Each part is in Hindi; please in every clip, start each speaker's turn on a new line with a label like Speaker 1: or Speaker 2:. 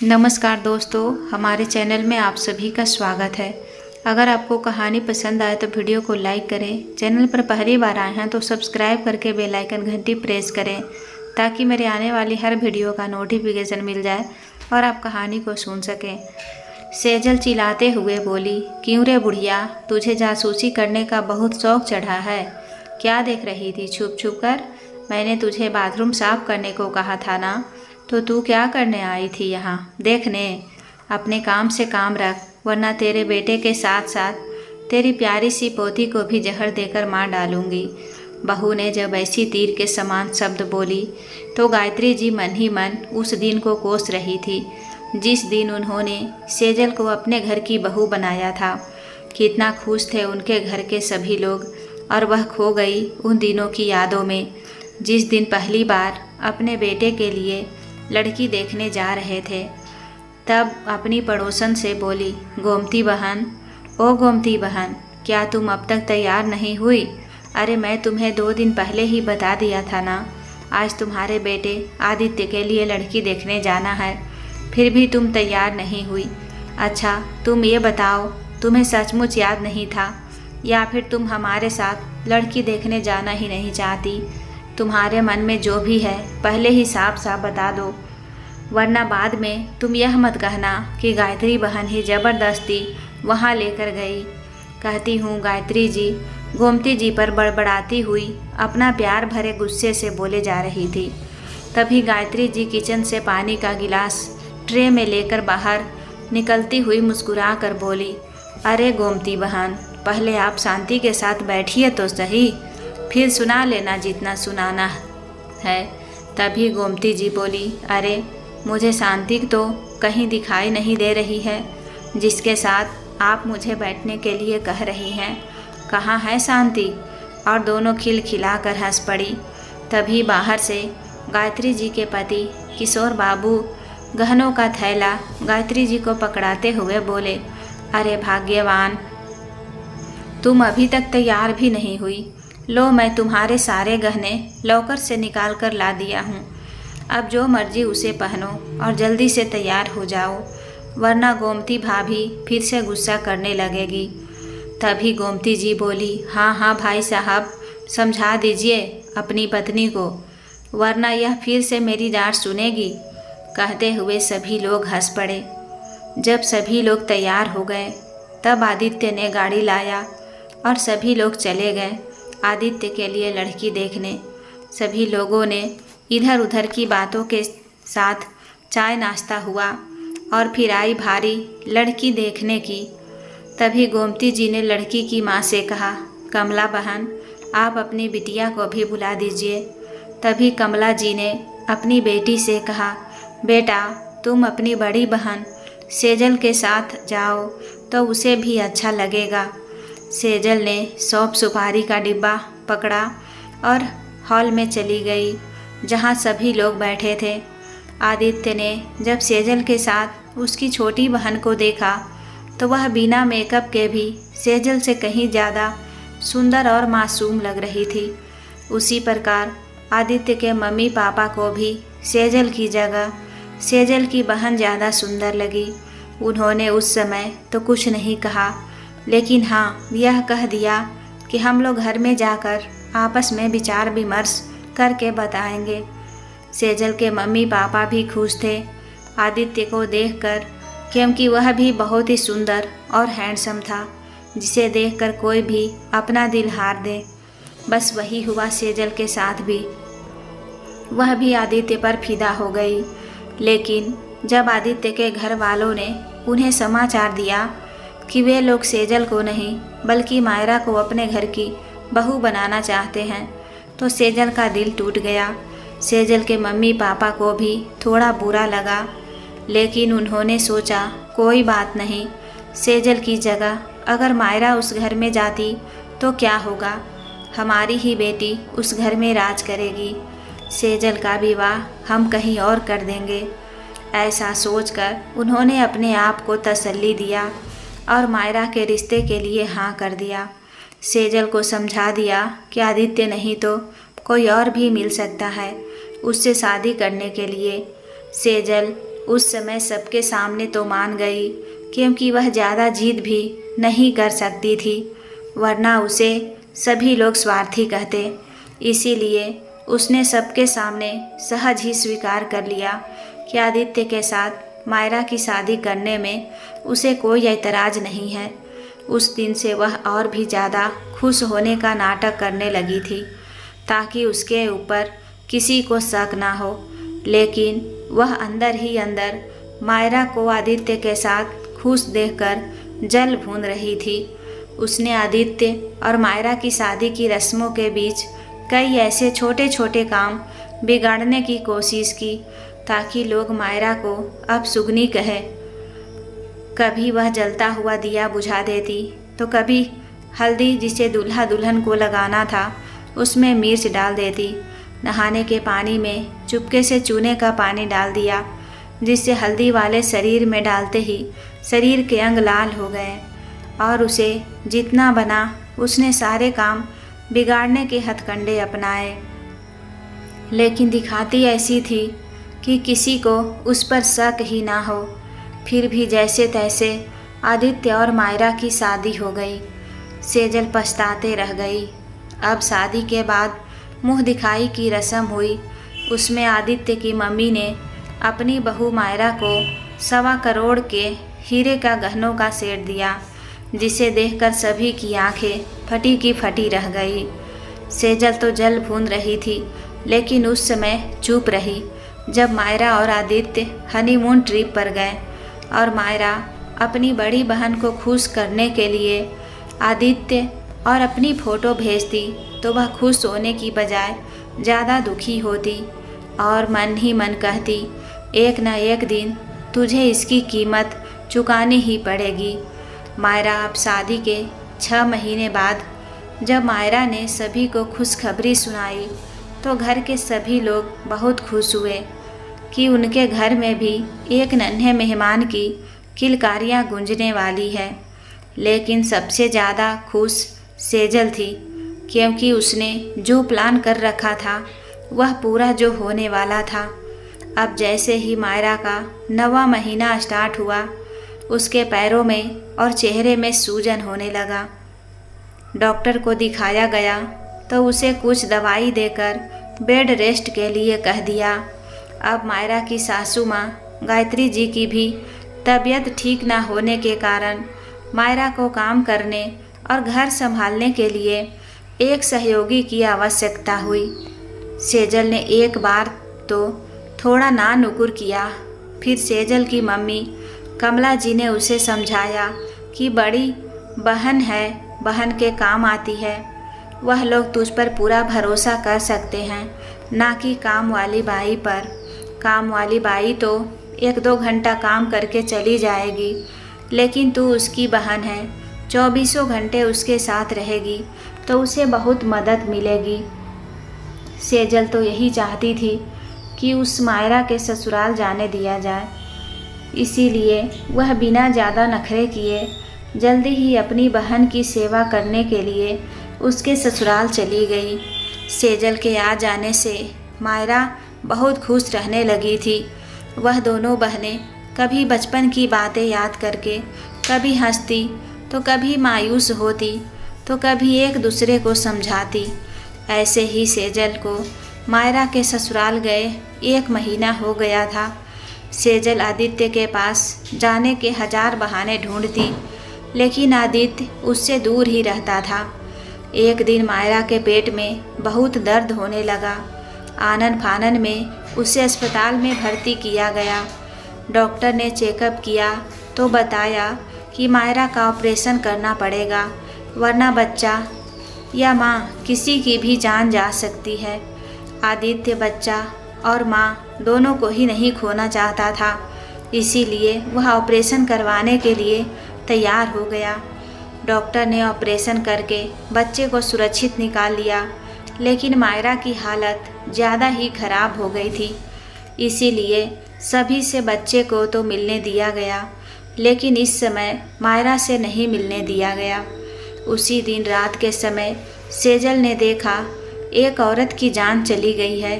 Speaker 1: नमस्कार दोस्तों, हमारे चैनल में आप सभी का स्वागत है। अगर आपको कहानी पसंद आए तो वीडियो को लाइक करें। चैनल पर पहली बार आए हैं तो सब्सक्राइब करके बेल आइकन घंटी प्रेस करें ताकि मेरे आने वाली हर वीडियो का नोटिफिकेशन मिल जाए और आप कहानी को सुन सकें। सेजल चिल्लाते हुए बोली, क्यों रे बुढ़िया, तुझे जासूसी करने का बहुत शौक चढ़ा है? क्या देख रही थी छुप छुप कर? मैंने तुझे बाथरूम साफ करने को कहा था ना, तो तू क्या करने आई थी यहाँ? देखने, अपने काम से काम रख, वरना तेरे बेटे के साथ साथ तेरी प्यारी सी पोती को भी जहर देकर मार डालूंगी। बहू ने जब ऐसी तीर के समान शब्द बोली तो गायत्री जी मन ही मन उस दिन को कोस रही थी जिस दिन उन्होंने सेजल को अपने घर की बहू बनाया था। कितना खुश थे उनके घर के सभी लोग और वह खो गई उन दिनों की यादों में जिस दिन पहली बार अपने बेटे के लिए लड़की देखने जा रहे थे। तब अपनी पड़ोसन से बोली, गोमती बहन, ओ गोमती बहन, क्या तुम अब तक तैयार नहीं हुई? अरे मैं तुम्हें 2 दिन पहले ही बता दिया था ना, आज तुम्हारे बेटे आदित्य के लिए लड़की देखने जाना है, फिर भी तुम तैयार नहीं हुई। अच्छा तुम ये बताओ, तुम्हें सचमुच याद नहीं था या फिर तुम हमारे साथ लड़की देखने जाना ही नहीं चाहती? तुम्हारे मन में जो भी है पहले ही साफ साफ बता दो, वरना बाद में तुम यह मत कहना कि गायत्री बहन ही ज़बरदस्ती वहाँ लेकर गई। कहती हूँ गायत्री जी, गोमती जी पर बड़बड़ाती हुई अपना प्यार भरे गुस्से से बोले जा रही थी। तभी गायत्री जी किचन से पानी का गिलास ट्रे में लेकर बाहर निकलती हुई मुस्कुरा कर बोली, अरे गोमती बहन, पहले आप शांति के साथ बैठिए तो सही, फिर सुना लेना जितना सुनाना है। तभी गोमती जी बोली, अरे मुझे शांति तो कहीं दिखाई नहीं दे रही है जिसके साथ आप मुझे बैठने के लिए कह रही हैं। कहाँ है शांति? और दोनों खिलखिलाकर हंस पड़ी। तभी बाहर से गायत्री जी के पति किशोर बाबू गहनों का थैला गायत्री जी को पकड़ाते हुए बोले, अरे भाग्यवान, तुम अभी तक तैयार भी नहीं हुई। लो, मैं तुम्हारे सारे गहने लॉकर से निकाल कर ला दिया हूँ। अब जो मर्जी उसे पहनो और जल्दी से तैयार हो जाओ, वरना गोमती भाभी फिर से गुस्सा करने लगेगी। तभी गोमती जी बोली, हाँ हाँ भाई साहब, समझा दीजिए अपनी पत्नी को, वरना यह फिर से मेरी डांट सुनेगी। कहते हुए सभी लोग हंस पड़े। जब सभी लोग तैयार हो गए तब आदित्य ने गाड़ी लाया और सभी लोग चले गए आदित्य के लिए लड़की देखने। सभी लोगों ने इधर उधर की बातों के साथ चाय नाश्ता हुआ और फिर आई भारी लड़की देखने की। तभी गोमती जी ने लड़की की माँ से कहा, कमला बहन, आप अपनी बिटिया को भी बुला दीजिए। तभी कमला जी ने अपनी बेटी से कहा, बेटा तुम अपनी बड़ी बहन सेजल के साथ जाओ तो उसे भी अच्छा लगेगा। सेजल ने सौंफ सुपारी का डिब्बा पकड़ा और हॉल में चली गई जहाँ सभी लोग बैठे थे। आदित्य ने जब सेजल के साथ उसकी छोटी बहन को देखा तो वह बिना मेकअप के भी सेजल से कहीं ज़्यादा सुंदर और मासूम लग रही थी। उसी प्रकार आदित्य के मम्मी पापा को भी सेजल की जगह सेजल की बहन ज़्यादा सुंदर लगी। उन्होंने उस समय तो कुछ नहीं कहा, लेकिन हाँ यह कह दिया कि हम लोग घर में जाकर आपस में विचार विमर्श करके बताएंगे। सेजल के मम्मी पापा भी खुश थे आदित्य को देखकर, क्योंकि वह भी बहुत ही सुंदर और हैंडसम था जिसे देखकर कोई भी अपना दिल हार दे। बस वही हुआ सेजल के साथ भी। वह भी आदित्य पर फिदा हो गई। लेकिन जब आदित्य के घर वालों ने उन्हें समाचार दिया कि वे लोग सेजल को नहीं बल्कि मायरा को अपने घर की बहू बनाना चाहते हैं तो सेजल का दिल टूट गया। सेजल के मम्मी पापा को भी थोड़ा बुरा लगा, लेकिन उन्होंने सोचा कोई बात नहीं, सेजल की जगह अगर मायरा उस घर में जाती तो क्या होगा, हमारी ही बेटी उस घर में राज करेगी। सेजल का विवाह हम कहीं और कर देंगे। ऐसा सोचकर उन्होंने अपने आप को तसल्ली दिया और मायरा के रिश्ते के लिए हाँ कर दिया। सेजल को समझा दिया कि आदित्य नहीं तो कोई और भी मिल सकता है उससे शादी करने के लिए। सेजल उस समय सबके सामने तो मान गई, क्योंकि वह ज़्यादा जिद भी नहीं कर सकती थी, वरना उसे सभी लोग स्वार्थी कहते। इसीलिए उसने सबके सामने सहज ही स्वीकार कर लिया कि आदित्य के साथ मायरा की शादी करने में उसे कोई ऐतराज़ नहीं है। उस दिन से वह और भी ज़्यादा खुश होने का नाटक करने लगी थी, ताकि उसके ऊपर किसी को शक ना हो। लेकिन वह अंदर ही अंदर मायरा को आदित्य के साथ खुश देखकर जल भून रही थी। उसने आदित्य और मायरा की शादी की रस्मों के बीच कई ऐसे छोटे छोटे काम बिगाड़ने की कोशिश की, ताकि लोग मायरा को अब सुगनी कहे। कभी वह जलता हुआ दिया बुझा देती, तो कभी हल्दी जिसे दूल्हा दुल्हन को लगाना था उसमें मिर्च डाल देती। नहाने के पानी में चुपके से चूने का पानी डाल दिया, जिससे हल्दी वाले शरीर में डालते ही शरीर के अंग लाल हो गए। और उसे जितना बना उसने सारे काम बिगाड़ने के हथकंडे अपनाए। लेकिन दिखाती ऐसी थी कि किसी को उस पर शक ही ना हो। फिर भी जैसे तैसे आदित्य और मायरा की शादी हो गई। सेजल पछताते रह गई। अब शादी के बाद मुँह दिखाई की रस्म हुई। उसमें आदित्य की मम्मी ने अपनी बहू मायरा को 1.25 करोड़ के हीरे का गहनों का सेट दिया, जिसे देखकर सभी की आंखें फटी की फटी रह गई। सेजल तो जल भून रही थी, लेकिन उस समय चुप रही जब मायरा और आदित्य हनीमून ट्रिप पर गए और मायरा अपनी बड़ी बहन को खुश करने के लिए आदित्य और अपनी फ़ोटो भेजती, तो वह खुश होने की बजाय ज़्यादा दुखी होती और मन ही मन कहती, एक न एक दिन तुझे इसकी कीमत चुकानी ही पड़ेगी। मायरा अब शादी के 6 महीने बाद जब मायरा ने सभी को खुशखबरी सुनाई, तो घर के सभी लोग बहुत खुश हुए कि उनके घर में भी एक नन्हे मेहमान की किलकारियाँ गूंजने वाली है। लेकिन सबसे ज़्यादा खुश सेजल थी, क्योंकि उसने जो प्लान कर रखा था वह पूरा जो होने वाला था। अब जैसे ही मायरा का 9वां महीना स्टार्ट हुआ, उसके पैरों में और चेहरे में सूजन होने लगा। डॉक्टर को दिखाया गया तो उसे कुछ दवाई देकर बेड रेस्ट के लिए कह दिया। अब मायरा की सासू माँ गायत्री जी की भी तबीयत ठीक ना होने के कारण मायरा को काम करने और घर संभालने के लिए एक सहयोगी की आवश्यकता हुई। सेजल ने एक बार तो थोड़ा ना नुकुर किया। फिर सेजल की मम्मी कमला जी ने उसे समझाया कि बड़ी बहन है, बहन के काम आती है, वह लोग तुझ पर पूरा भरोसा कर सकते हैं, ना कि काम वाली बाई पर। काम वाली बाई तो 1-2 घंटा काम करके चली जाएगी, लेकिन तू उसकी बहन है, 24 घंटे उसके साथ रहेगी तो उसे बहुत मदद मिलेगी। सेजल तो यही चाहती थी कि उस मायरा के ससुराल जाने दिया जाए, इसीलिए वह बिना ज़्यादा नखरे किए जल्दी ही अपनी बहन की सेवा करने के लिए उसके ससुराल चली गई। सेजल के आ जाने से मायरा बहुत खुश रहने लगी थी। वह दोनों बहनें कभी बचपन की बातें याद करके कभी हंसती, तो कभी मायूस होती, तो कभी एक दूसरे को समझाती। ऐसे ही सेजल को मायरा के ससुराल गए 1 महीना हो गया था। सेजल आदित्य के पास जाने के 1000 बहाने ढूंढती, लेकिन आदित्य उससे दूर ही रहता था। एक दिन मायरा के पेट में बहुत दर्द होने लगा। आनन फानन में उसे अस्पताल में भर्ती किया गया। डॉक्टर ने चेकअप किया तो बताया कि मायरा का ऑपरेशन करना पड़ेगा, वरना बच्चा या माँ किसी की भी जान जा सकती है। आदित्य बच्चा और माँ दोनों को ही नहीं खोना चाहता था, इसीलिए वह ऑपरेशन करवाने के लिए तैयार हो गया। डॉक्टर ने ऑपरेशन करके बच्चे को सुरक्षित निकाल लिया, लेकिन मायरा की हालत ज़्यादा ही खराब हो गई थी। इसीलिए सभी से बच्चे को तो मिलने दिया गया, लेकिन इस समय मायरा से नहीं मिलने दिया गया। उसी दिन रात के समय सेजल ने देखा एक औरत की जान चली गई है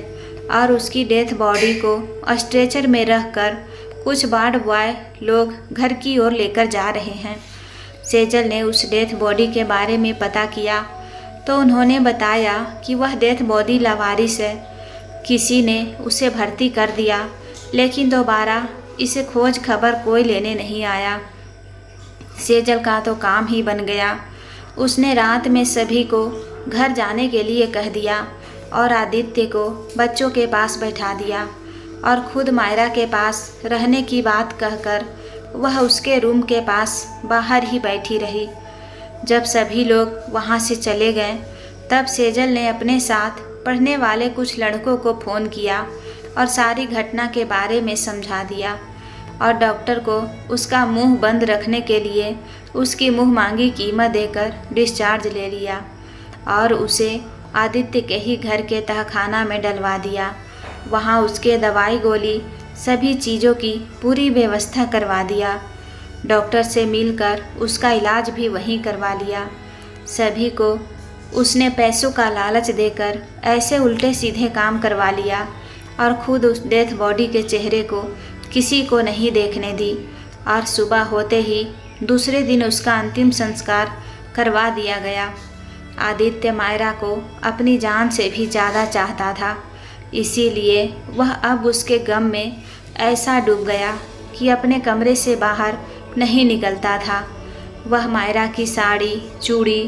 Speaker 1: और उसकी डेथ बॉडी को स्ट्रेचर में रखकर कुछ वार्ड बॉय लोग घर की ओर लेकर जा रहे हैं। सेजल ने उस डेथ बॉडी के बारे में पता किया तो उन्होंने बताया कि वह डेथ बॉडी लावारिस है। किसी ने उसे भर्ती कर दिया, लेकिन दोबारा इसे खोज खबर कोई लेने नहीं आया। सेजल का तो काम ही बन गया। उसने रात में सभी को घर जाने के लिए कह दिया और आदित्य को बच्चों के पास बैठा दिया और खुद मायरा के पास रहने की बात कहकर वह उसके रूम के पास बाहर ही बैठी रही। जब सभी लोग वहाँ से चले गए तब सेजल ने अपने साथ पढ़ने वाले कुछ लड़कों को फ़ोन किया और सारी घटना के बारे में समझा दिया और डॉक्टर को उसका मुंह बंद रखने के लिए उसकी मुंह मांगी कीमत देकर डिस्चार्ज ले लिया और उसे आदित्य के ही घर के तहखाना में डलवा दिया। वहाँ उसके दवाई गोली सभी चीज़ों की पूरी व्यवस्था करवा दिया। डॉक्टर से मिलकर उसका इलाज भी वहीं करवा लिया। सभी को उसने पैसों का लालच देकर ऐसे उल्टे सीधे काम करवा लिया और खुद उस डेथ बॉडी के चेहरे को किसी को नहीं देखने दी और सुबह होते ही दूसरे दिन उसका अंतिम संस्कार करवा दिया गया। आदित्य मायरा को अपनी जान से भी ज़्यादा चाहता था, इसीलिए वह अब उसके गम में ऐसा डूब गया कि अपने कमरे से बाहर नहीं निकलता था। वह मायरा की साड़ी, चूड़ी,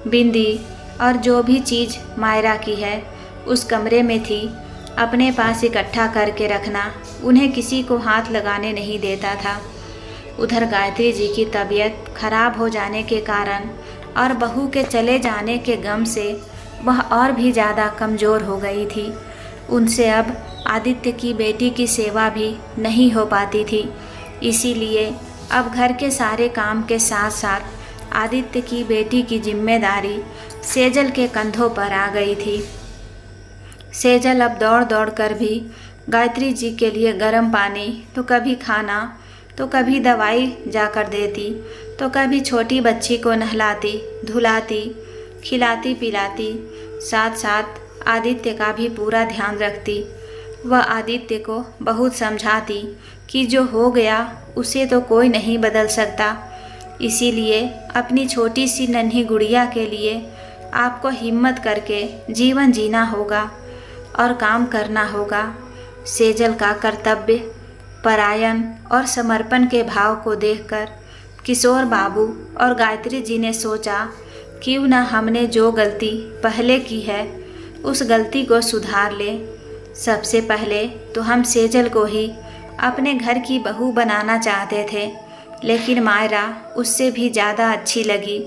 Speaker 1: बिंदी और जो भी चीज़ मायरा की है उस कमरे में थी, अपने पास इकट्ठा करके रखना, उन्हें किसी को हाथ लगाने नहीं देता था। उधर गायत्री जी की तबीयत खराब हो जाने के कारण और बहू के चले जाने के गम से वह और भी ज़्यादा कमज़ोर हो गई थी। उनसे अब आदित्य की बेटी की सेवा भी नहीं हो पाती थी, इसीलिए अब घर के सारे काम के साथ साथ आदित्य की बेटी की जिम्मेदारी सेजल के कंधों पर आ गई थी। सेजल अब दौड़ दौड़ कर भी गायत्री जी के लिए गर्म पानी, तो कभी खाना, तो कभी दवाई जाकर देती, तो कभी छोटी बच्ची को नहलाती धुलाती, खिलाती पिलाती, साथ साथ आदित्य का भी पूरा ध्यान रखती। वह आदित्य को बहुत समझाती कि जो हो गया उसे तो कोई नहीं बदल सकता, इसीलिए अपनी छोटी सी नन्ही गुड़िया के लिए आपको हिम्मत करके जीवन जीना होगा और काम करना होगा। सेजल का कर्तव्य परायण और समर्पण के भाव को देखकर किशोर बाबू और गायत्री जी ने सोचा, क्यों न हमने जो गलती पहले की है उस गलती को सुधार ले। सबसे पहले तो हम सेजल को ही अपने घर की बहू बनाना चाहते थे, लेकिन मायरा उससे भी ज़्यादा अच्छी लगी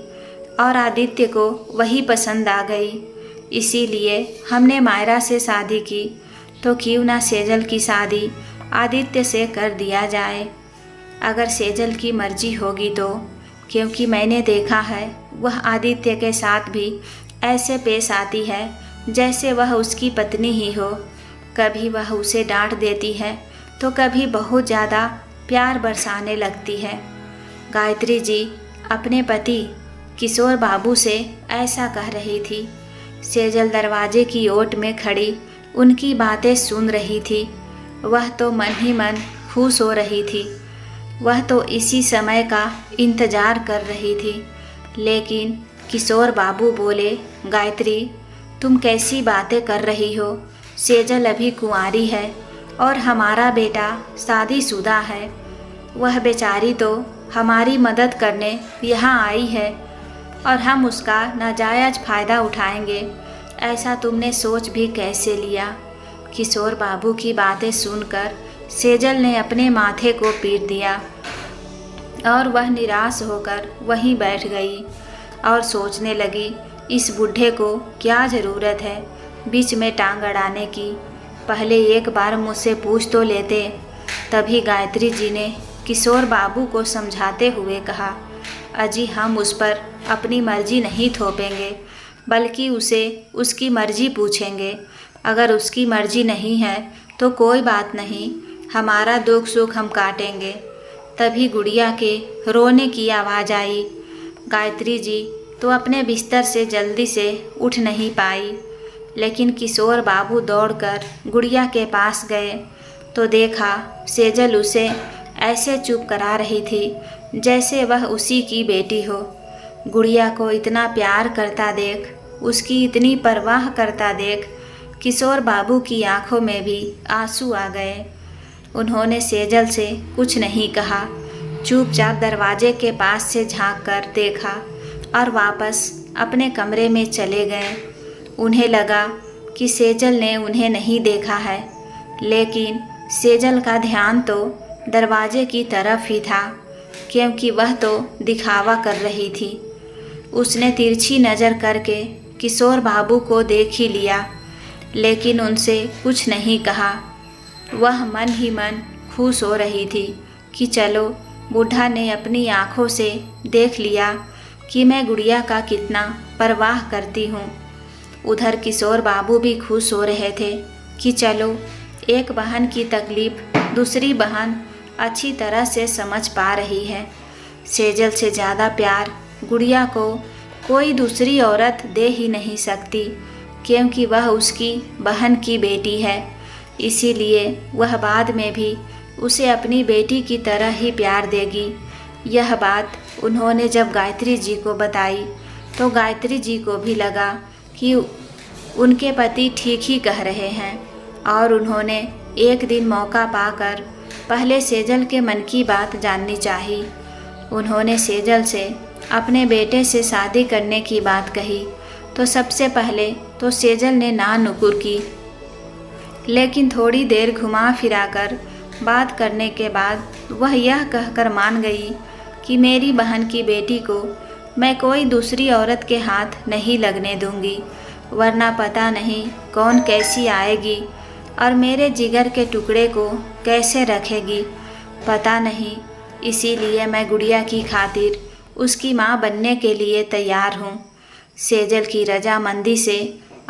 Speaker 1: और आदित्य को वही पसंद आ गई, इसीलिए हमने मायरा से शादी की। तो क्यों ना सेजल की शादी आदित्य से कर दिया जाए, अगर सेजल की मर्जी होगी तो, क्योंकि मैंने देखा है वह आदित्य के साथ भी ऐसे पेश आती है जैसे वह उसकी पत्नी ही हो। कभी वह उसे डांट देती है तो कभी बहुत ज़्यादा प्यार बरसाने लगती है। गायत्री जी अपने पति किशोर बाबू से ऐसा कह रही थी। सेजल दरवाजे की ओट में खड़ी उनकी बातें सुन रही थी। वह तो मन ही मन खुश हो रही थी। वह तो इसी समय का इंतज़ार कर रही थी। लेकिन किशोर बाबू बोले, गायत्री तुम कैसी बातें कर रही हो? सेजल अभी कुंवारी है और हमारा बेटा शादीशुदा है। वह बेचारी तो हमारी मदद करने यहाँ आई है और हम उसका नाजायज़ फ़ायदा उठाएंगे, ऐसा तुमने सोच भी कैसे लिया? किशोर बाबू की बातें सुनकर सेजल ने अपने माथे को पीट दिया और वह निराश होकर वहीं बैठ गई और सोचने लगी, इस बूढ़े को क्या ज़रूरत है बीच में टांग अड़ाने की? पहले एक बार मुझसे पूछ तो लेते। तभी गायत्री जी ने किशोर बाबू को समझाते हुए कहा, अजी हम उस पर अपनी मर्जी नहीं थोपेंगे, बल्कि उसे उसकी मर्जी पूछेंगे। अगर उसकी मर्जी नहीं है तो कोई बात नहीं, हमारा दुख सुख हम काटेंगे। तभी गुड़िया के रोने की आवाज़ आई। गायत्री जी तो अपने बिस्तर से जल्दी से उठ नहीं पाई, लेकिन किशोर बाबू दौड़कर गुड़िया के पास गए तो देखा सेजल उसे ऐसे चुप करा रही थी जैसे वह उसी की बेटी हो। गुड़िया को इतना प्यार करता देख, उसकी इतनी परवाह करता देख किशोर बाबू की आंखों में भी आंसू आ गए। उन्होंने सेजल से कुछ नहीं कहा, चुपचाप दरवाजे के पास से झांक कर देखा और वापस अपने कमरे में चले गए। उन्हें लगा कि सेजल ने उन्हें नहीं देखा है, लेकिन सेजल का ध्यान तो दरवाजे की तरफ ही था, क्योंकि वह तो दिखावा कर रही थी। उसने तिरछी नज़र करके किशोर बाबू को देख ही लिया, लेकिन उनसे कुछ नहीं कहा। वह मन ही मन खुश हो रही थी कि चलो, बूढ़ा ने अपनी आँखों से देख लिया कि मैं गुड़िया का कितना परवाह करती हूँ। उधर किशोर बाबू भी खुश हो रहे थे कि चलो, एक बहन की तकलीफ़ दूसरी बहन अच्छी तरह से समझ पा रही है। सेजल से ज़्यादा प्यार गुड़िया को कोई दूसरी औरत दे ही नहीं सकती, क्योंकि वह उसकी बहन की बेटी है। इसीलिए वह बाद में भी उसे अपनी बेटी की तरह ही प्यार देगी। यह बात उन्होंने जब गायत्री जी को बताई तो गायत्री जी को भी लगा कि उनके पति ठीक ही कह रहे हैं, और उन्होंने एक दिन मौका पाकर पहले सेजल के मन की बात जाननी चाहिए। उन्होंने सेजल से अपने बेटे से शादी करने की बात कही तो सबसे पहले तो सेजल ने ना नुकुर की, लेकिन थोड़ी देर घुमा फिराकर बात करने के बाद वह यह कहकर मान गई कि मेरी बहन की बेटी को मैं कोई दूसरी औरत के हाथ नहीं लगने दूंगी, वरना पता नहीं कौन कैसी आएगी और मेरे जिगर के टुकड़े को कैसे रखेगी, पता नहीं। इसीलिए मैं गुड़िया की खातिर उसकी माँ बनने के लिए तैयार हूँ। सेजल की रजामंदी से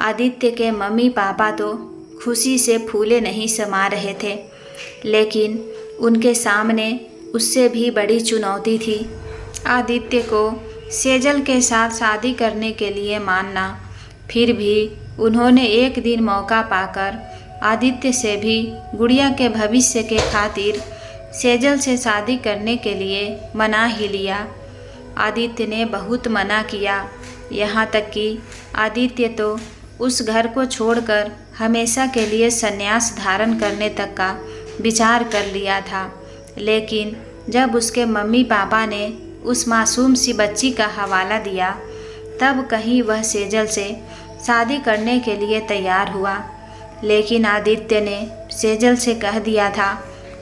Speaker 1: आदित्य के मम्मी पापा तो खुशी से फूले नहीं समा रहे थे, लेकिन उनके सामने उससे भी बड़ी चुनौती थी आदित्य को सेजल के साथ शादी करने के लिए मानना। फिर भी उन्होंने एक दिन मौका पाकर आदित्य से भी गुड़िया के भविष्य के खातिर सेजल से शादी करने के लिए मना ही लिया। आदित्य ने बहुत मना किया, यहाँ तक कि आदित्य तो उस घर को छोड़कर हमेशा के लिए संन्यास धारण करने तक का विचार कर लिया था। लेकिन जब उसके मम्मी पापा ने उस मासूम सी बच्ची का हवाला दिया, तब कहीं वह सेजल से शादी करने के लिए तैयार हुआ। लेकिन आदित्य ने सेजल से कह दिया था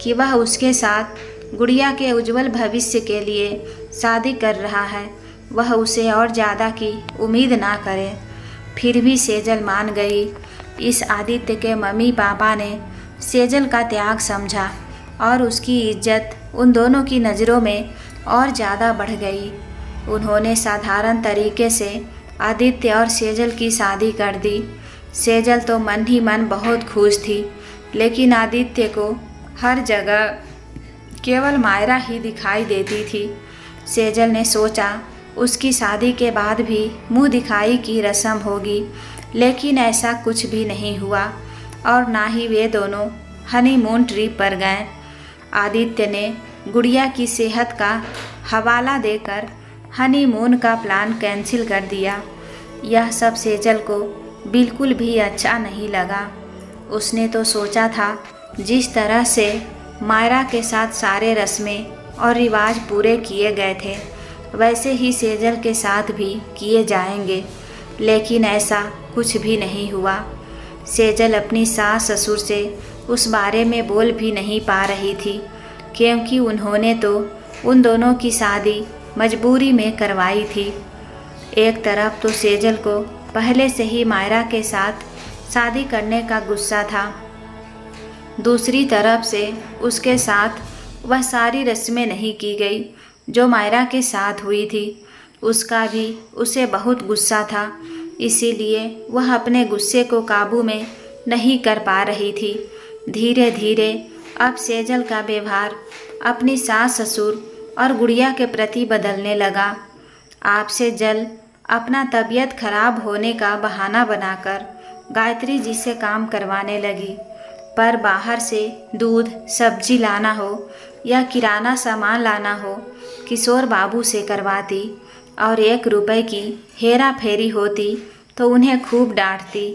Speaker 1: कि वह उसके साथ गुड़िया के उज्जवल भविष्य के लिए शादी कर रहा है, वह उसे और ज़्यादा की उम्मीद ना करे। फिर भी सेजल मान गई। इस आदित्य के मम्मी पापा ने सेजल का त्याग समझा और उसकी इज्जत उन दोनों की नज़रों में और ज़्यादा बढ़ गई। उन्होंने साधारण तरीके से आदित्य और सेजल की शादी कर दी। सेजल तो मन ही मन बहुत खुश थी, लेकिन आदित्य को हर जगह केवल मायरा ही दिखाई देती थी। सेजल ने सोचा उसकी शादी के बाद भी मुंह दिखाई की रस्म होगी, लेकिन ऐसा कुछ भी नहीं हुआ और ना ही वे दोनों हनीमून ट्रिप पर गए। आदित्य ने गुड़िया की सेहत का हवाला देकर हनीमून का प्लान कैंसिल कर दिया। यह सब सेजल को बिल्कुल भी अच्छा नहीं लगा। उसने तो सोचा था जिस तरह से मायरा के साथ सारे रस्में और रिवाज पूरे किए गए थे, वैसे ही सेजल के साथ भी किए जाएंगे, लेकिन ऐसा कुछ भी नहीं हुआ। सेजल अपनी सास ससुर से उस बारे में बोल भी नहीं पा रही थी, क्योंकि उन्होंने तो उन दोनों की शादी मजबूरी में करवाई थी। एक तरफ तो सेजल को पहले से ही मायरा के साथ शादी करने का गुस्सा था, दूसरी तरफ से उसके साथ वह सारी रस्में नहीं की गई जो मायरा के साथ हुई थी। उसका भी उसे बहुत गुस्सा था, इसीलिए वह अपने गुस्से को काबू में नहीं कर पा रही थी। धीरे धीरे अब सेजल का व्यवहार अपनी सास ससुर और गुड़िया के प्रति बदलने लगा। आपसे जल अपना तबीयत खराब होने का बहाना बनाकर गायत्री जी से काम करवाने लगी, पर बाहर से दूध सब्जी लाना हो या किराना सामान लाना हो किशोर बाबू से करवाती और 1 रुपए की हेरा फेरी होती तो उन्हें खूब डांटती।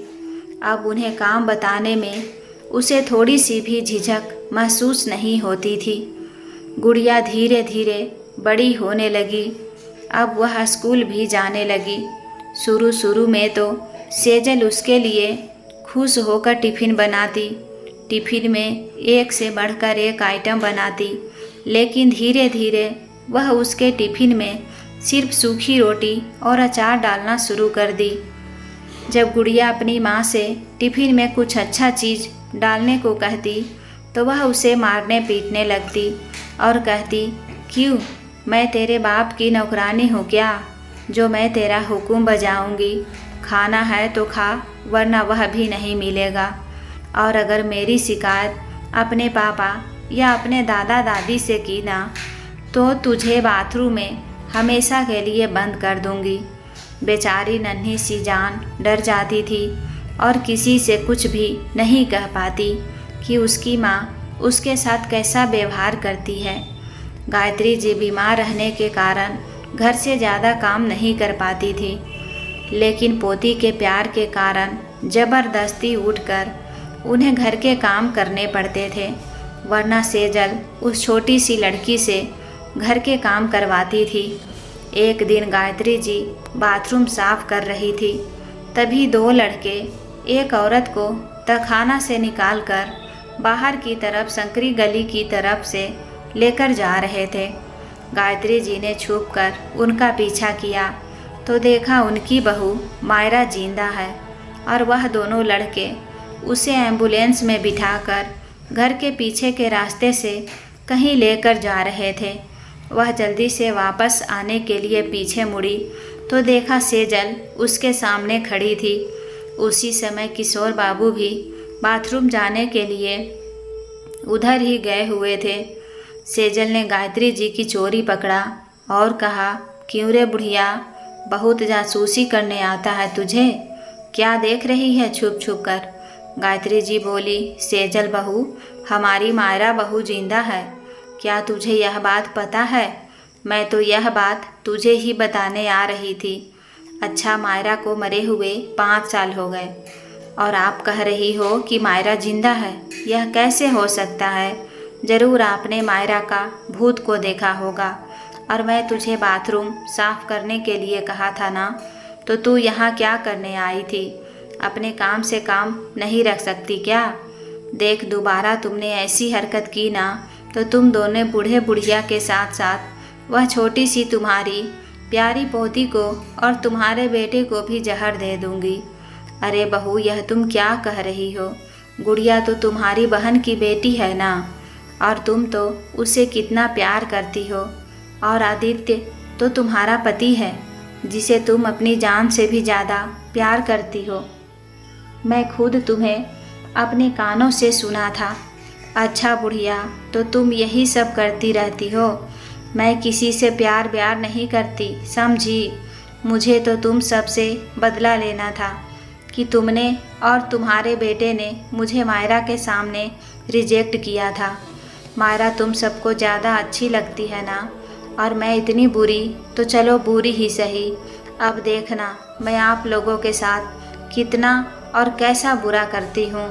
Speaker 1: अब उन्हें काम बताने में उसे थोड़ी सी भी झिझक महसूस नहीं होती थी। गुड़िया धीरे धीरे बड़ी होने लगी। अब वह स्कूल भी जाने लगी। शुरू शुरू में तो सेजल उसके लिए खुश होकर टिफ़िन बनाती। टिफ़िन में एक से बढ़कर एक आइटम बनाती, लेकिन धीरे धीरे वह उसके टिफ़िन में सिर्फ सूखी रोटी और अचार डालना शुरू कर दी। जब गुड़िया अपनी माँ से टिफ़िन में कुछ अच्छा चीज़ डालने को कहती तो वह उसे मारने पीटने लगती और कहती, क्यों, मैं तेरे बाप की नौकरानी हूँ क्या जो मैं तेरा हुक्म बजाऊँगी? खाना है तो खा, वरना वह भी नहीं मिलेगा। और अगर मेरी शिकायत अपने पापा या अपने दादा दादी से की ना तो तुझे बाथरूम में हमेशा के लिए बंद कर दूँगी। बेचारी नन्ही सी जान डर जाती थी और किसी से कुछ भी नहीं कह पाती कि उसकी माँ उसके साथ कैसा व्यवहार करती है। गायत्री जी बीमार रहने के कारण घर से ज़्यादा काम नहीं कर पाती थी, लेकिन पोती के प्यार के कारण ज़बरदस्ती उठकर उन्हें घर के काम करने पड़ते थे, वरना सेजल उस छोटी सी लड़की से घर के काम करवाती थी। एक दिन गायत्री जी बाथरूम साफ कर रही थी, तभी 2 लड़के एक औरत को तहखाना से निकालकर बाहर की तरफ संकरी गली की तरफ से लेकर जा रहे थे। गायत्री जी ने छुपकर उनका पीछा किया तो देखा उनकी बहू मायरा जिंदा है और वह दोनों लड़के उसे एम्बुलेंस में बिठाकर घर के पीछे के रास्ते से कहीं लेकर जा रहे थे। वह जल्दी से वापस आने के लिए पीछे मुड़ी तो देखा सेजल उसके सामने खड़ी थी। उसी समय किशोर बाबू भी बाथरूम जाने के लिए उधर ही गए हुए थे। सेजल ने गायत्री जी की चोरी पकड़ा और कहा, क्यों रे बुढ़िया, बहुत जासूसी करने आता है तुझे? क्या देख रही है छुप छुप कर? गायत्री जी बोली, सेजल बहू, हमारी मायरा बहू जिंदा है। क्या तुझे यह बात पता है? मैं तो यह बात तुझे ही बताने आ रही थी। अच्छा, मायरा को मरे हुए 5 साल हो गए और आप कह रही हो कि मायरा जिंदा है? यह कैसे हो सकता है? ज़रूर आपने मायरा का भूत को देखा होगा। और मैं तुझे बाथरूम साफ करने के लिए कहा था ना, तो तू यहाँ क्या करने आई थी? अपने काम से काम नहीं रख सकती क्या? देख, दोबारा तुमने ऐसी हरकत की ना तो तुम दोनों बूढ़े बुढ़िया के साथ साथ वह छोटी सी तुम्हारी प्यारी पोती को और तुम्हारे बेटे को भी जहर दे दूंगी। अरे बहू, यह तुम क्या कह रही हो? गुड़िया तो तुम्हारी बहन की बेटी है ना, और तुम तो उसे कितना प्यार करती हो। और आदित्य तो तुम्हारा पति है जिसे तुम अपनी जान से भी ज़्यादा प्यार करती हो। मैं खुद तुम्हें अपने कानों से सुना था। अच्छा बुढ़िया, तो तुम यही सब करती रहती हो? मैं किसी से प्यार व्यार नहीं करती, समझी? मुझे तो तुम सबसे बदला लेना था कि तुमने और तुम्हारे बेटे ने मुझे मायरा के सामने रिजेक्ट किया था। मायरा तुम सबको ज़्यादा अच्छी लगती है ना, और मैं इतनी बुरी तो चलो बुरी ही सही। अब देखना मैं आप लोगों के साथ कितना और कैसा बुरा करती हूँ।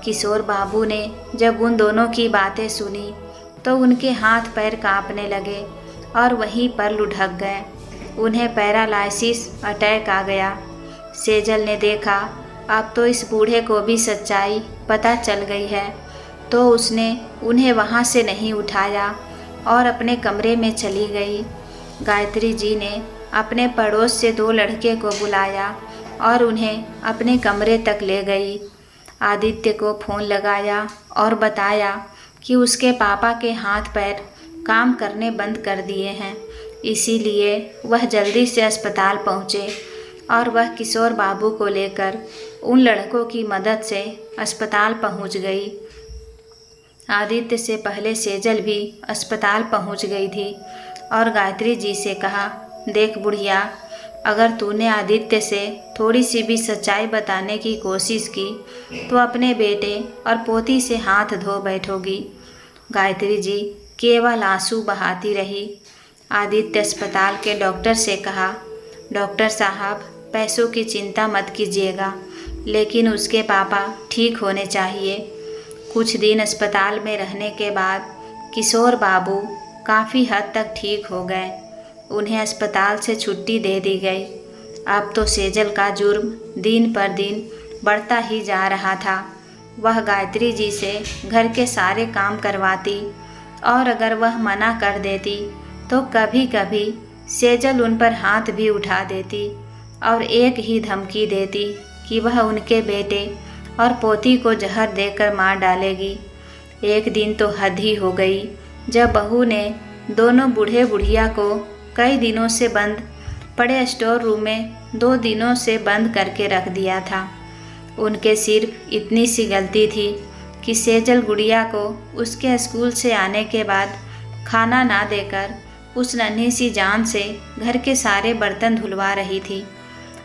Speaker 1: किशोर बाबू ने जब उन दोनों की बातें सुनी तो उनके हाथ पैर कांपने लगे और वहीं पर लुढ़क गए। उन्हें पैरालाइसिस अटैक आ गया। सेजल ने देखा अब तो इस बूढ़े को भी सच्चाई पता चल गई है, तो उसने उन्हें वहाँ से नहीं उठाया और अपने कमरे में चली गई। गायत्री जी ने अपने पड़ोस से 2 लड़के को बुलाया और उन्हें अपने कमरे तक ले गई। आदित्य को फ़ोन लगाया और बताया कि उसके पापा के हाथ पैर काम करने बंद कर दिए हैं, इसीलिए वह जल्दी से अस्पताल पहुँचे और वह किशोर बाबू को लेकर उन लड़कों की मदद से अस्पताल पहुँच गई। आदित्य से पहले सेजल भी अस्पताल पहुँच गई थी और गायत्री जी से कहा, देख बुढ़िया, अगर तूने आदित्य से थोड़ी सी भी सच्चाई बताने की कोशिश की तो अपने बेटे और पोती से हाथ धो बैठोगी। गायत्री जी केवल आंसू बहाती रही। आदित्य अस्पताल के डॉक्टर से कहा, डॉक्टर साहब, पैसों की चिंता मत कीजिएगा, लेकिन उसके पापा ठीक होने चाहिए। कुछ दिन अस्पताल में रहने के बाद किशोर बाबू काफ़ी हद तक ठीक हो गए। उन्हें अस्पताल से छुट्टी दे दी गई। अब तो सेजल का जुर्म दिन पर दिन बढ़ता ही जा रहा था। वह गायत्री जी से घर के सारे काम करवाती और अगर वह मना कर देती तो कभी कभी सेजल उन पर हाथ भी उठा देती और एक ही धमकी देती कि वह उनके बेटे और पोती को जहर देकर मार डालेगी। एक दिन तो हद ही हो गई जब बहू ने दोनों बूढ़े बुढ़िया को कई दिनों से बंद पड़े स्टोर रूम में 2 दिनों से बंद करके रख दिया था। उनके सिर्फ इतनी सी गलती थी कि सेजल गुड़िया को उसके स्कूल से आने के बाद खाना ना देकर उस नन्ही सी जान से घर के सारे बर्तन धुलवा रही थी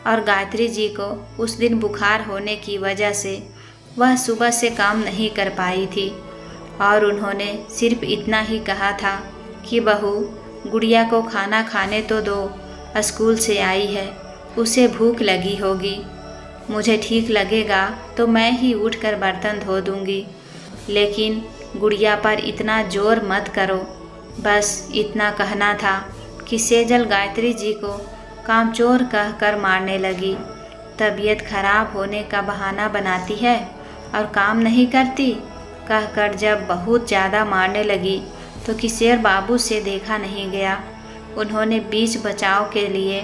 Speaker 1: और गायत्री जी को उस दिन बुखार होने की वजह से वह सुबह से काम नहीं कर पाई थी और उन्होंने सिर्फ इतना ही कहा था कि बहू, गुड़िया को खाना खाने तो दो, स्कूल से आई है, उसे भूख लगी होगी। मुझे ठीक लगेगा तो मैं ही उठकर बर्तन धो दूंगी, लेकिन गुड़िया पर इतना जोर मत करो। बस इतना कहना था कि सेजल गायत्री जी को कामचोर कहकर मारने लगी। तबीयत खराब होने का बहाना बनाती है और काम नहीं करती कहकर जब बहुत ज़्यादा मारने लगी तो किशोर बाबू से देखा नहीं गया। उन्होंने बीच बचाव के लिए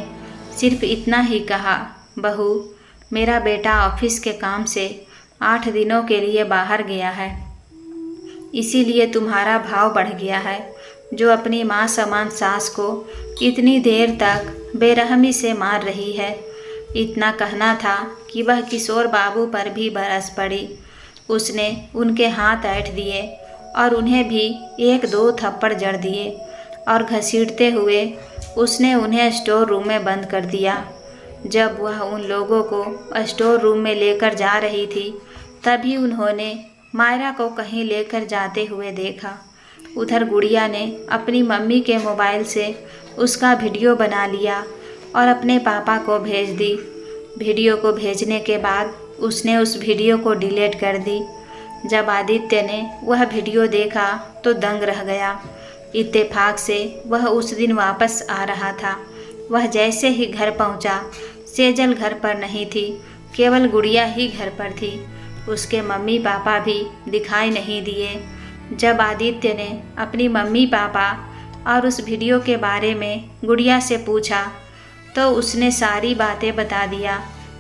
Speaker 1: सिर्फ इतना ही कहा, बहू, मेरा बेटा ऑफिस के काम से 8 दिनों के लिए बाहर गया है, इसीलिए तुम्हारा भाव बढ़ गया है, जो अपनी माँ समान सास को इतनी देर तक बेरहमी से मार रही है। इतना कहना था कि वह किशोर बाबू पर भी बरस पड़ी। उसने उनके हाथ ऐंठ दिए और उन्हें भी 1-2 थप्पड़ जड़ दिए और घसीटते हुए उसने उन्हें स्टोर रूम में बंद कर दिया। जब वह उन लोगों को स्टोर रूम में लेकर जा रही थी तभी उन्होंने मायरा को कहीं लेकर जाते हुए देखा। उधर गुड़िया ने अपनी मम्मी के मोबाइल से उसका वीडियो बना लिया और अपने पापा को भेज दी। वीडियो को भेजने के बाद उसने उस वीडियो को डिलीट कर दी। जब आदित्य ने वह वीडियो देखा तो दंग रह गया। इत्तेफाक से वह उस दिन वापस आ रहा था। वह जैसे ही घर पहुंचा, सेजल घर पर नहीं थी, केवल गुड़िया ही घर पर थी। उसके मम्मी पापा भी दिखाई नहीं दिए। जब आदित्य ने अपनी मम्मी पापा और उस वीडियो के बारे में गुड़िया से पूछा तो उसने सारी बातें बता दिया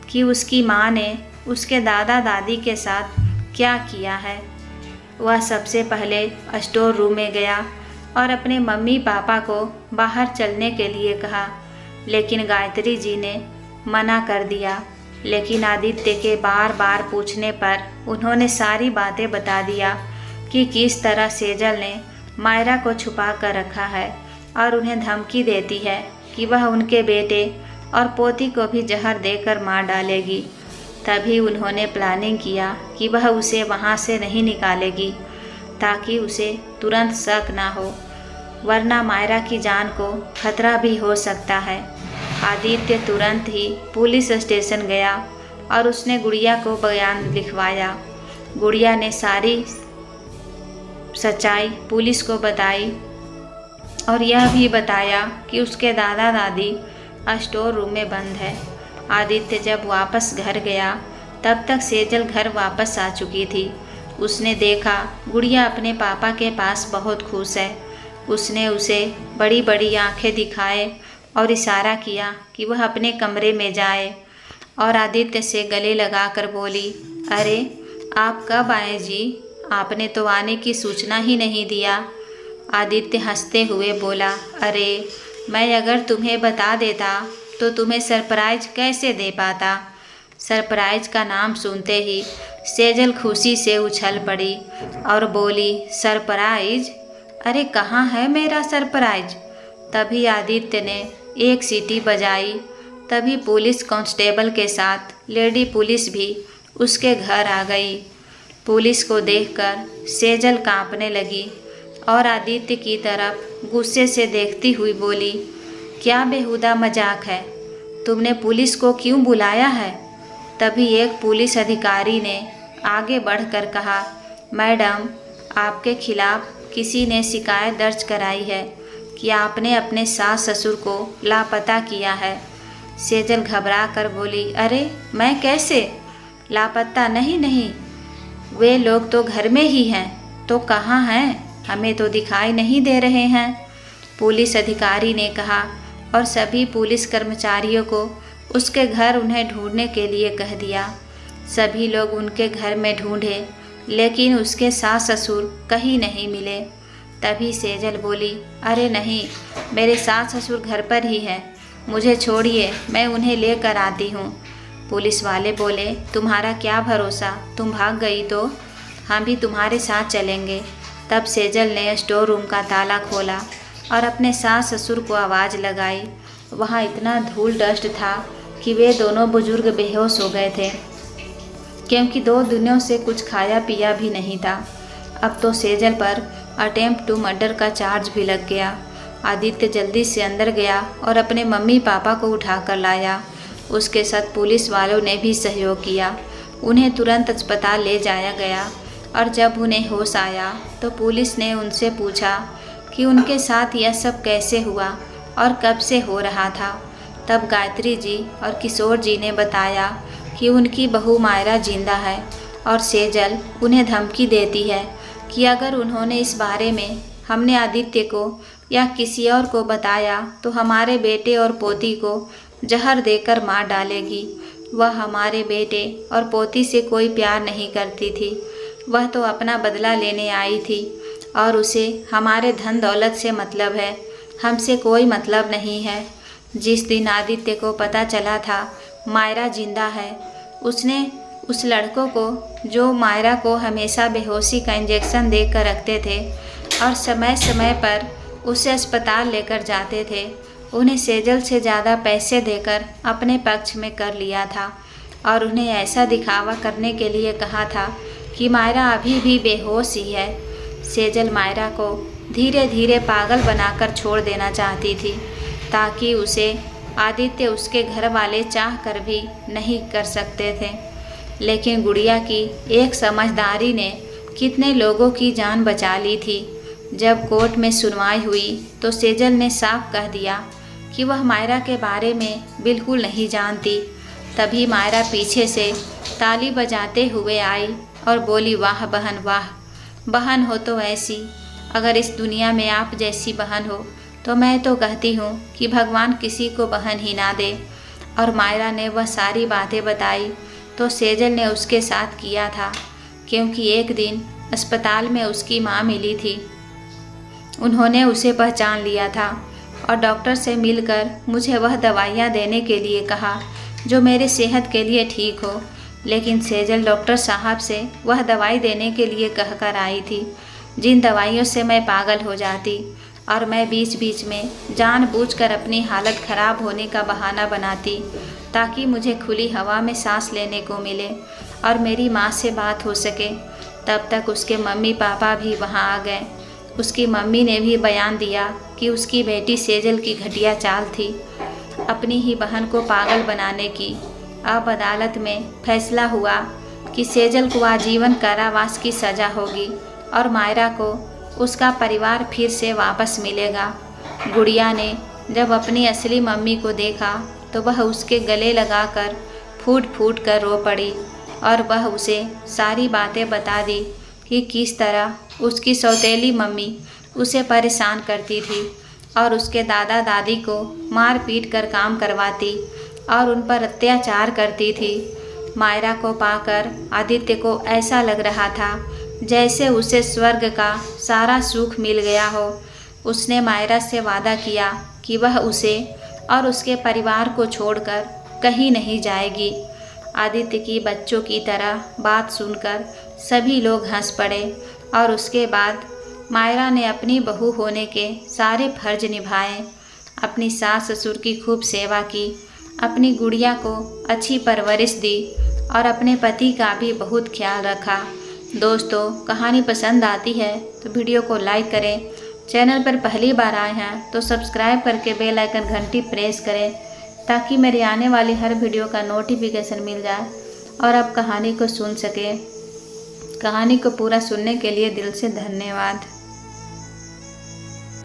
Speaker 1: कि उसकी माँ ने उसके दादा दादी के साथ क्या किया है। वह सबसे पहले स्टोर रूम में गया और अपने मम्मी पापा को बाहर चलने के लिए कहा, लेकिन गायत्री जी ने मना कर दिया। लेकिन आदित्य के बार बार पूछने पर उन्होंने सारी बातें बता दिया कि किस तरह सेजल ने मायरा को छुपा कर रखा है और उन्हें धमकी देती है कि वह उनके बेटे और पोती को भी जहर देकर मार डालेगी। तभी उन्होंने प्लानिंग किया कि वह उसे वहाँ से नहीं निकालेगी ताकि उसे तुरंत शक ना हो, वरना मायरा की जान को खतरा भी हो सकता है। आदित्य तुरंत ही पुलिस स्टेशन गया और उसने गुड़िया को बयान लिखवाया। गुड़िया ने सारी सच्चाई पुलिस को बताई और यह भी बताया कि उसके दादा दादी स्टोर रूम में बंद है। आदित्य जब वापस घर गया तब तक सेजल घर वापस आ चुकी थी। उसने देखा गुड़िया अपने पापा के पास बहुत खुश है। उसने उसे बड़ी बड़ी आंखें दिखाए और इशारा किया कि वह अपने कमरे में जाए और आदित्य से गले लगाकर बोली, अरे आप कब आए जी? आपने तो आने की सूचना ही नहीं दिया। आदित्य हंसते हुए बोला, अरे मैं अगर तुम्हें बता देता तो तुम्हें सरप्राइज कैसे दे पाता। सरप्राइज का नाम सुनते ही सेजल खुशी से उछल पड़ी और बोली, सरप्राइज? अरे कहाँ है मेरा सरप्राइज? तभी आदित्य ने एक सीटी बजाई। तभी पुलिस कांस्टेबल के साथ लेडी पुलिस भी उसके घर आ गई। पुलिस को देखकर सेजल कांपने लगी और आदित्य की तरफ गुस्से से देखती हुई बोली, क्या बेहुदा मजाक है, तुमने पुलिस को क्यों बुलाया है? तभी एक पुलिस अधिकारी ने आगे बढ़कर कहा, मैडम, आपके खिलाफ किसी ने शिकायत दर्ज कराई है कि आपने अपने सास ससुर को लापता किया है। सेजल घबरा कर बोली, अरे मैं कैसे? लापता नहीं, वे लोग तो घर में ही हैं। तो कहाँ हैं? हमें तो दिखाई नहीं दे रहे हैं, पुलिस अधिकारी ने कहा और सभी पुलिस कर्मचारियों को उसके घर उन्हें ढूंढने के लिए कह दिया। सभी लोग उनके घर में ढूंढे, लेकिन उसके सास ससुर कहीं नहीं मिले। तभी सेजल बोली, अरे नहीं, मेरे सास ससुर घर पर ही हैं, मुझे छोड़िए, मैं उन्हें लेकर आती हूँ। पुलिस वाले बोले, तुम्हारा क्या भरोसा, तुम भाग गई तो हम भी तुम्हारे साथ चलेंगे। तब सेजल ने स्टोर रूम का ताला खोला और अपने सास ससुर को आवाज़ लगाई। वहाँ इतना धूल डस्ट था कि वे दोनों बुजुर्ग बेहोश हो गए थे, क्योंकि 2 दिनों से कुछ खाया पिया भी नहीं था। अब तो सेजल पर अटेम्प्ट टू मर्डर का चार्ज भी लग गया। आदित्य जल्दी से अंदर गया और अपने मम्मी पापा को उठाकर लाया। उसके साथ पुलिस वालों ने भी सहयोग किया। उन्हें तुरंत अस्पताल ले जाया गया और जब उन्हें होश आया तो पुलिस ने उनसे पूछा कि उनके साथ यह सब कैसे हुआ और कब से हो रहा था। तब गायत्री जी और किशोर जी ने बताया कि उनकी बहू मायरा जिंदा है और सेजल उन्हें धमकी देती है कि अगर उन्होंने इस बारे में हमने आदित्य को या किसी और को बताया तो हमारे बेटे और पोती को जहर देकर मार डालेगी। वह हमारे बेटे और पोती से कोई प्यार नहीं करती थी, वह तो अपना बदला लेने आई थी और उसे हमारे धन दौलत से मतलब है, हमसे कोई मतलब नहीं है। जिस दिन आदित्य को पता चला था मायरा जिंदा है, उसने उस लड़कों को जो मायरा को हमेशा बेहोशी का इंजेक्शन देकर रखते थे और समय समय पर उसे अस्पताल लेकर जाते थे, उन्हें सेजल से ज़्यादा पैसे देकर अपने पक्ष में कर लिया था और उन्हें ऐसा दिखावा करने के लिए कहा था कि मायरा अभी भी बेहोश ही है। सेजल मायरा को धीरे धीरे पागल बनाकर छोड़ देना चाहती थी ताकि उसे आदित्य उसके घर वाले चाह कर भी नहीं कर सकते थे। लेकिन गुड़िया की एक समझदारी ने कितने लोगों की जान बचा ली थी। जब कोर्ट में सुनवाई हुई तो सेजल ने साफ कह दिया कि वह मायरा के बारे में बिल्कुल नहीं जानती। तभी मायरा पीछे से ताली बजाते हुए आई और बोली, वाह बहन वाह, बहन हो तो ऐसी, अगर इस दुनिया में आप जैसी बहन हो तो मैं तो कहती हूँ कि भगवान किसी को बहन ही ना दे। और मायरा ने वह सारी बातें बताई तो सेजल ने उसके साथ किया था, क्योंकि एक दिन अस्पताल में उसकी माँ मिली थी। उन्होंने उसे पहचान लिया था और डॉक्टर से मिलकर मुझे वह दवाइयाँ देने के लिए कहा जो मेरे सेहत के लिए ठीक हो। लेकिन सेजल डॉक्टर साहब से वह दवाई देने के लिए कहकर आई थी जिन दवाइयों से मैं पागल हो जाती, और मैं बीच बीच में जानबूझकर अपनी हालत ख़राब होने का बहाना बनाती ताकि मुझे खुली हवा में सांस लेने को मिले और मेरी माँ से बात हो सके। तब तक उसके मम्मी पापा भी वहाँ आ गए। उसकी मम्मी ने भी बयान दिया कि उसकी बेटी सेजल की घटिया चाल थी अपनी ही बहन को पागल बनाने की। अब अदालत में फैसला हुआ कि सेजल को आजीवन कारावास की सज़ा होगी और मायरा को उसका परिवार फिर से वापस मिलेगा। गुड़िया ने जब अपनी असली मम्मी को देखा तो वह उसके गले लगाकर फूट फूट कर रो पड़ी और वह उसे सारी बातें बता दी कि किस तरह उसकी सौतेली मम्मी उसे परेशान करती थी और उसके दादा दादी को मार पीट कर काम करवाती और उन पर अत्याचार करती थी। मायरा को पाकर आदित्य को ऐसा लग रहा था जैसे उसे स्वर्ग का सारा सुख मिल गया हो। उसने मायरा से वादा किया कि वह उसे और उसके परिवार को छोड़कर कहीं नहीं जाएगी। आदित्य की बच्चों की तरह बात सुनकर सभी लोग हंस पड़े और उसके बाद मायरा ने अपनी बहू होने के सारे फर्ज निभाए। अपनी सास ससुर की खूब सेवा की, अपनी गुड़िया को अच्छी परवरिश दी और अपने पति का भी बहुत ख्याल रखा। दोस्तों, कहानी पसंद आती है तो वीडियो को लाइक करें। चैनल पर पहली बार आए हैं तो सब्सक्राइब करके बेल आइकन घंटी प्रेस करें ताकि मेरे आने वाली हर वीडियो का नोटिफिकेशन मिल जाए और आप कहानी को सुन सकें। कहानी को पूरा सुनने के लिए दिल से धन्यवाद।